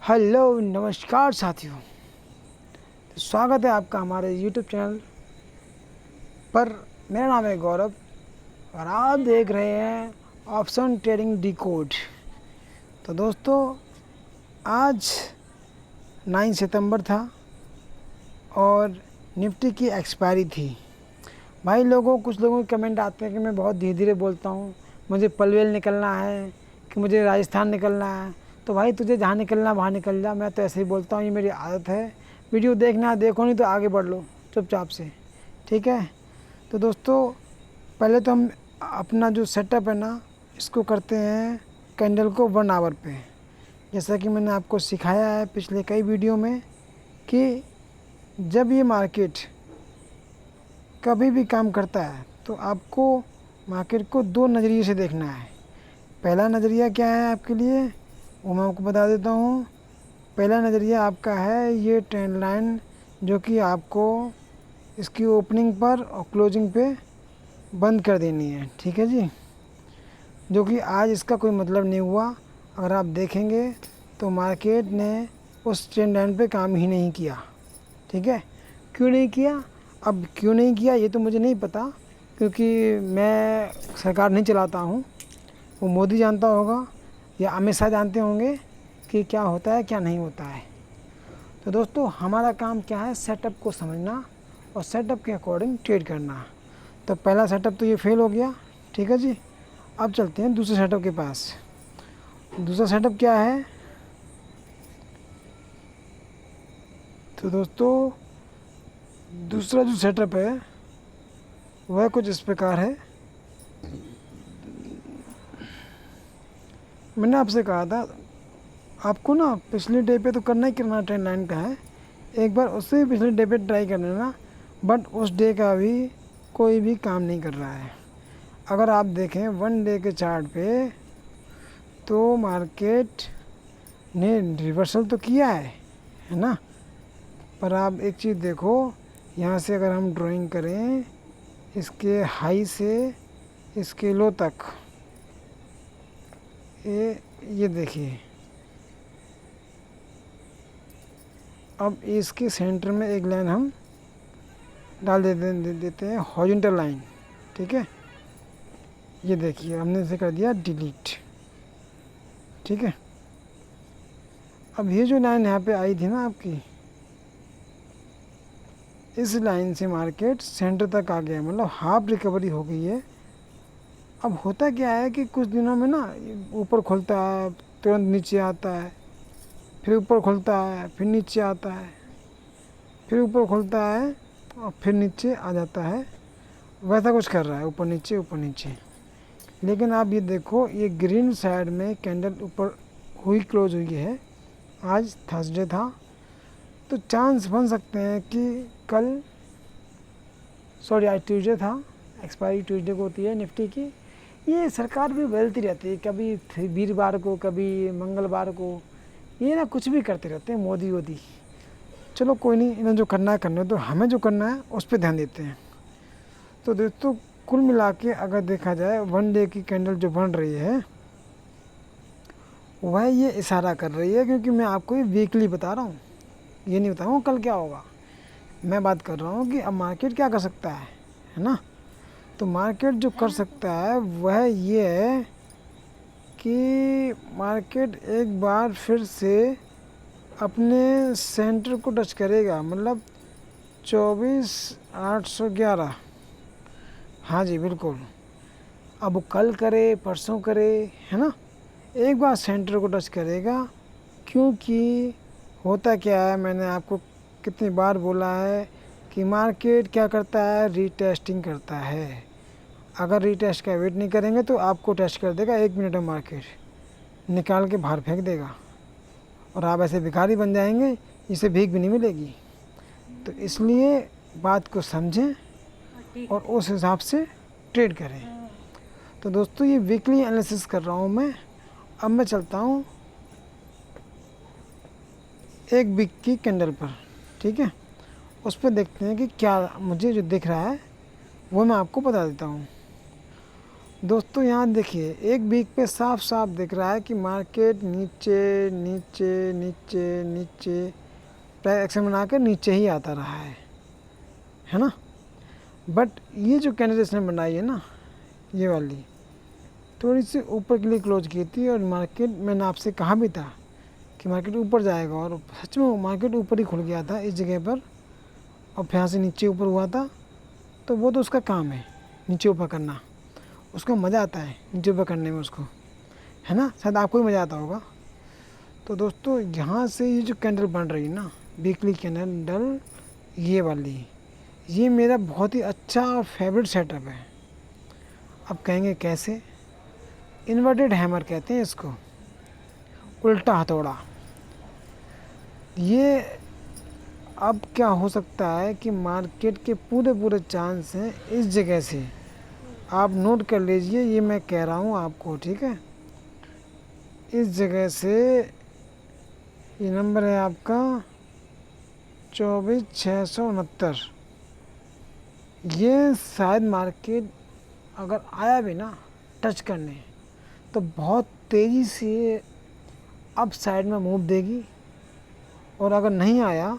Hello नमस्कार साथियों, तो स्वागत है आपका हमारे यूट्यूब चैनल पर। मेरा नाम है गौरव और आप देख रहे हैं ऑप्शन ट्रेडिंग डिकोड। तो दोस्तों, आज 9 सितंबर था और निफ्टी की एक्सपायरी थी। भाई कुछ लोगों के कमेंट आते हैं कि मैं बहुत धीरे धीरे बोलता हूँ, मुझे पनवेल निकलना है कि मुझे राजस्थान निकलना है। तो भाई तुझे जहाँ निकलना वहाँ निकल जा, मैं तो ऐसे ही बोलता हूँ, ये मेरी आदत है। वीडियो देखना देखो, नहीं तो आगे बढ़ लो चुपचाप से, ठीक है। तो दोस्तों, पहले तो हम अपना जो सेटअप है ना, इसको करते हैं कैंडल को 1 आवर पे। जैसा कि मैंने आपको सिखाया है पिछले कई वीडियो में कि जब ये मार्केट कभी भी काम करता है तो आपको मार्केट को 2 नज़रिए से देखना है। पहला नज़रिया क्या है आपके लिए, वो मैं आपको बता देता हूँ। पहला नज़रिया आपका है ये ट्रेंड लाइन, जो कि आपको इसकी ओपनिंग पर और क्लोजिंग पे बंद कर देनी है, ठीक है जी। जो कि आज इसका कोई मतलब नहीं हुआ। अगर आप देखेंगे तो मार्केट ने उस ट्रेंड लाइन पे काम ही नहीं किया, ठीक है। क्यों नहीं किया? अब क्यों नहीं किया ये तो मुझे नहीं पता, क्योंकि मैं सरकार नहीं चलाता हूँ। वो मोदी जानता होगा या अमित शाह जानते होंगे कि क्या होता है क्या नहीं होता है। तो दोस्तों, हमारा काम क्या है, सेटअप को समझना और सेटअप के अकॉर्डिंग ट्रेड करना। तो पहला सेटअप तो ये फेल हो गया, ठीक है जी। अब चलते हैं दूसरे सेटअप के पास। दूसरा सेटअप क्या है? तो दोस्तों, दूसरा जो सेटअप है वह कुछ इस प्रकार है। मैंने आपसे कहा था आपको ना पिछले डे पे तो करना ही करना, ट्रेंड लाइन का है। एक बार उससे भी पिछले डे पे ट्राई कर लेना, बट उस डे का भी कोई भी काम नहीं कर रहा है। अगर आप देखें 1 डे के चार्ट पे तो मार्केट ने रिवर्सल तो किया है ना। पर आप एक चीज़ देखो, यहाँ से अगर हम ड्राइंग करें इसके हाई से इसके लो तक, ये देखिए। अब इसके सेंटर में एक लाइन हम डाल देते हैं हॉरिजॉन्टल लाइन, ठीक है। ये देखिए, हमने इसे कर दिया डिलीट, ठीक है। अब ये जो लाइन यहाँ पे आई थी ना आपकी, इस लाइन से मार्केट सेंटर तक आ गया, मतलब हाफ रिकवरी हो गई है। अब होता क्या है कि कुछ दिनों में ना ऊपर खुलता है, तुरंत नीचे आता है, फिर ऊपर खुलता है, फिर नीचे आता है, फिर ऊपर खुलता है और फिर नीचे आ जाता है। वैसा कुछ कर रहा है, ऊपर नीचे ऊपर नीचे। लेकिन आप ये देखो, ये ग्रीन साइड में कैंडल ऊपर हुई, क्लोज हुई है। आज थर्सडे था, तो चांस बन सकते हैं कि आज ट्यूसडे था, एक्सपायरी ट्यूसडे को होती है निफ्टी की। ये सरकार भी बदलती रहती है, कभी वीरवार को, कभी मंगलवार को, ये ना कुछ भी करते रहते हैं मोदी। चलो कोई नहीं, इन्हें जो करना है करने दो, हमें जो करना है उस पर ध्यान देते हैं। तो दोस्तों, कुल मिला के अगर देखा जाए 1 डे की कैंडल जो बन रही है वह ये इशारा कर रही है, क्योंकि मैं आपको ये वीकली बता रहा हूँ, ये नहीं बता रहा हूँ कल क्या होगा। मैं बात कर रहा हूँ कि अब मार्केट क्या कर सकता है ना। तो मार्केट जो कर सकता है वह ये है कि मार्केट एक बार फिर से अपने सेंटर को टच करेगा, मतलब 24,811। हाँ जी बिल्कुल। अब वो कल करे परसों करे, है ना, एक बार सेंटर को टच करेगा। क्योंकि होता क्या है, मैंने आपको कितनी बार बोला है कि मार्केट क्या करता है, रीटेस्टिंग करता है। अगर रीटेस्ट का वेट नहीं करेंगे तो आपको टेस्ट कर देगा 1 मिनट में, मार्केट निकाल के बाहर फेंक देगा और आप ऐसे भिखारी बन जाएंगे, इसे भीख भी नहीं मिलेगी। तो इसलिए बात को समझें और उस हिसाब से ट्रेड करें। तो दोस्तों, ये वीकली एनालिसिस कर रहा हूँ मैं। अब मैं चलता हूँ 1 वीक की कैंडल पर, ठीक है। उस पर देखते हैं कि क्या मुझे जो दिख रहा है वो मैं आपको बता देता हूँ। दोस्तों यहाँ देखिए, एक वीक पे साफ साफ दिख रहा है कि मार्केट नीचे नीचे नीचे नीचे प्राइस एक्शन बना के नीचे ही आता रहा है ना। बट ये जो कैंडल इसने बनाई है ना, ये वाली थोड़ी सी ऊपर के लिए क्लोज की थी, और मार्केट, मैंने आपसे कहा भी था कि मार्केट ऊपर जाएगा, और सच में मार्केट ऊपर ही खुल गया था इस जगह पर, और फिर यहाँ से नीचे ऊपर हुआ था। तो वो तो उसका काम है नीचे ऊपर करना, उसको मज़ा आता है नीचे ऊपर करने में उसको, है ना। शायद आपको भी मज़ा आता होगा। तो दोस्तों यहाँ से ये जो कैंडल बन रही है ना, वीकली कैंडल, ये वाली, ये मेरा बहुत ही अच्छा और फेवरेट सेटअप है। अब कहेंगे कैसे? इन्वर्टेड हैमर कहते हैं इसको, उल्टा हथौड़ा। ये अब क्या हो सकता है कि मार्केट के पूरे चांस हैं इस जगह से, आप नोट कर लीजिए, ये मैं कह रहा हूँ आपको, ठीक है। इस जगह से ये नंबर है आपका 24,669। ये शायद मार्केट अगर आया भी ना टच करने, तो बहुत तेज़ी से अप साइड में मूव देगी, और अगर नहीं आया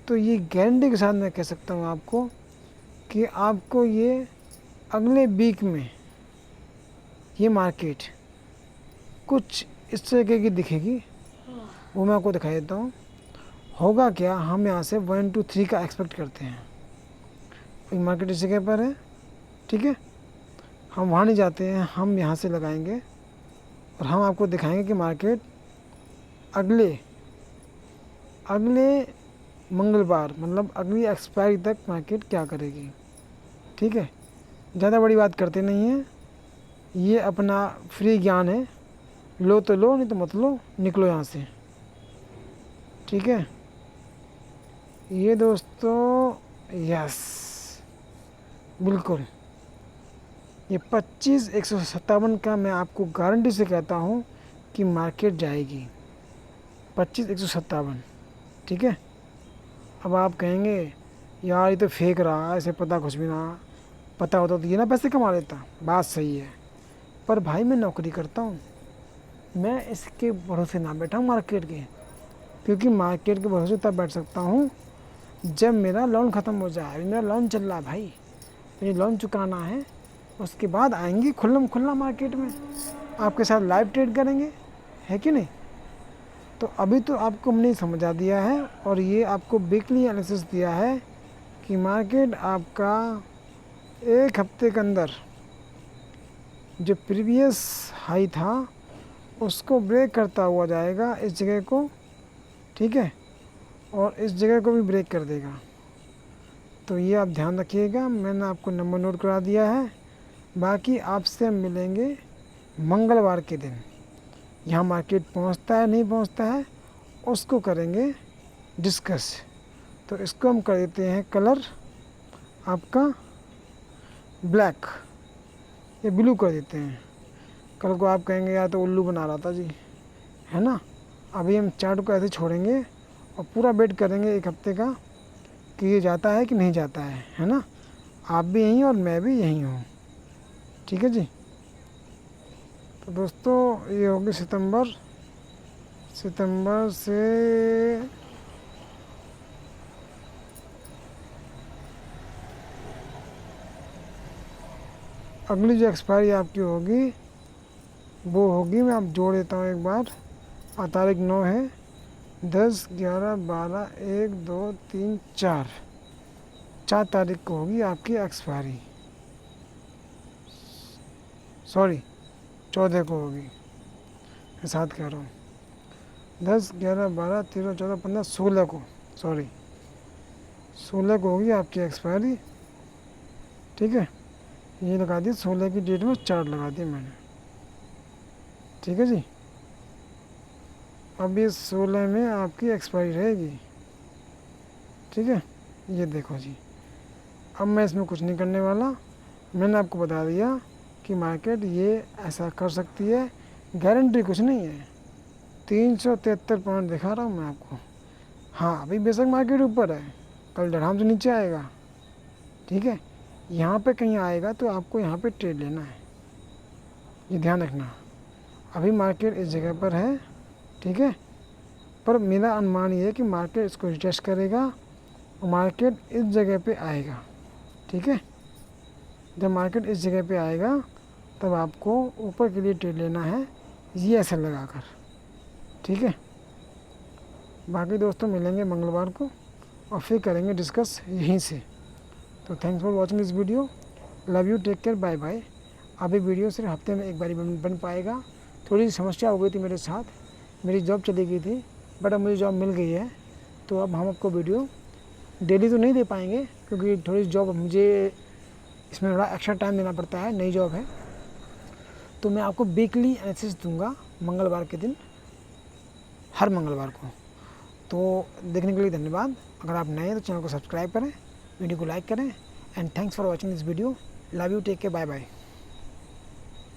तो ये गारंटी के साथ मैं कह सकता हूँ आपको कि आपको ये अगले वीक में ये मार्केट कुछ इस तरीके की दिखेगी। वो मैं आपको दिखाई देता हूँ। होगा क्या, हम यहाँ से 1 2 3 का एक्सपेक्ट करते हैं। एक मार्केट इस जगह पर है, ठीक है, हम वहाँ नहीं जाते हैं, हम यहाँ से लगाएंगे, और हम आपको दिखाएंगे कि मार्केट अगले मंगलवार, मतलब अगली एक्सपायरी तक मार्केट क्या करेगी, ठीक है। ज़्यादा बड़ी बात करते नहीं हैं, ये अपना फ्री ज्ञान है, लो तो लो, नहीं तो मत लो, निकलो यहाँ से, ठीक है। ये दोस्तों, यस, बिल्कुल, ये 25,157 का मैं आपको गारंटी से कहता हूँ कि मार्केट जाएगी 25,157, ठीक है। अब आप कहेंगे यार ये तो फेंक रहा है, ऐसे पता कुछ भी ना, पता होता तो ये ना पैसे कमा लेता। बात सही है, पर भाई मैं नौकरी करता हूँ, मैं इसके भरोसे ना बैठा हूँ मार्केट के, क्योंकि मार्केट के भरोसे तब बैठ सकता हूँ जब मेरा लोन ख़त्म हो जाए। अभी मेरा लोन चल रहा है भाई, मुझे लोन चुकाना है, उसके बाद आएंगे खुल्लम खुल्ला मार्केट में, आपके साथ लाइव ट्रेड करेंगे, है कि नहीं। तो अभी तो आपको हमने समझा दिया है, और ये आपको वीकली एनालिसिस दिया है कि मार्केट आपका एक हफ्ते के अंदर जो प्रीवियस हाई था उसको ब्रेक करता हुआ जाएगा इस जगह को, ठीक है, और इस जगह को भी ब्रेक कर देगा। तो ये आप ध्यान रखिएगा, मैंने आपको नंबर नोट करा दिया है। बाकी आपसे हम मिलेंगे मंगलवार के दिन, यहाँ मार्केट पहुँचता है नहीं पहुँचता है उसको करेंगे डिस्कस। तो इसको हम कर देते हैं कलर आपका ब्लैक, ये ब्लू कर देते हैं। कल को आप कहेंगे यार तो उल्लू बना रहा था जी, है ना। अभी हम चार्ट को ऐसे छोड़ेंगे और पूरा वेट करेंगे एक हफ्ते का कि ये जाता है कि नहीं जाता है ना। आप भी यहीं और मैं भी यहीं हूँ, ठीक है जी। तो दोस्तों ये होगी सितंबर से अगली जो एक्सपायरी आपकी होगी वो होगी, मैं आप जोड़ देता हूँ एक बार, और तारीख 9 है, 10, 11, 12, 1, 2, 3, 4 तारीख को होगी आपकी एक्सपायरी, सॉरी 14 को होगी, मैं साथ कह रहा हूँ, 10, 11, 12, 13, 14, 15, 16 को, सॉरी 16 को होगी आपकी एक्सपायरी, ठीक है। ये लगा दी 16 की डेट में चार्ट लगा दी मैंने, ठीक है जी। अब ये 16 में आपकी एक्सपायरी रहेगी, ठीक है। ये देखो जी, अब मैं इसमें कुछ नहीं करने वाला, मैंने आपको बता दिया कि मार्केट ये ऐसा कर सकती है, गारंटी कुछ नहीं है। 373 पॉइंट दिखा रहा हूँ मैं आपको। हाँ अभी बेशक मार्केट ऊपर है, कल धड़ाम से नीचे आएगा, ठीक है। यहाँ पे कहीं आएगा तो आपको यहाँ पे ट्रेड लेना है, ये ध्यान रखना। अभी मार्केट इस जगह पर है, ठीक है, पर मेरा अनुमान ये है कि मार्केट इसको रिटेस्ट करेगा और मार्केट इस जगह पे आएगा, ठीक है। जब मार्केट इस जगह पे आएगा तब आपको ऊपर के लिए ट्रेड लेना है ये ऐसे लगाकर, ठीक है। बाकी दोस्तों मिलेंगे मंगलवार को और फिर करेंगे डिस्कस यहीं से। तो thanks for watching this video, love you, take care, bye bye. अभी वीडियो सिर्फ हफ्ते में एक बार ही बन पाएगा। थोड़ी सी समस्या हो गई थी मेरे साथ, मेरी जॉब चली गई थी, बट अब मुझे जॉब मिल गई है, तो अब हम आपको वीडियो डेली तो नहीं दे पाएंगे क्योंकि थोड़ी जॉब मुझे इसमें थोड़ा एक्स्ट्रा टाइम देना पड़ता है, नई जॉब है। तो मैं आपको वीकली एनालिसिस दूंगा मंगलवार के दिन, हर मंगलवार को। तो देखने के लिए धन्यवाद। अगर आप नए हैं तो चैनल को सब्सक्राइब करें, वीडियो को लाइक करें, and thanks for watching this video. Love you, take care, bye bye.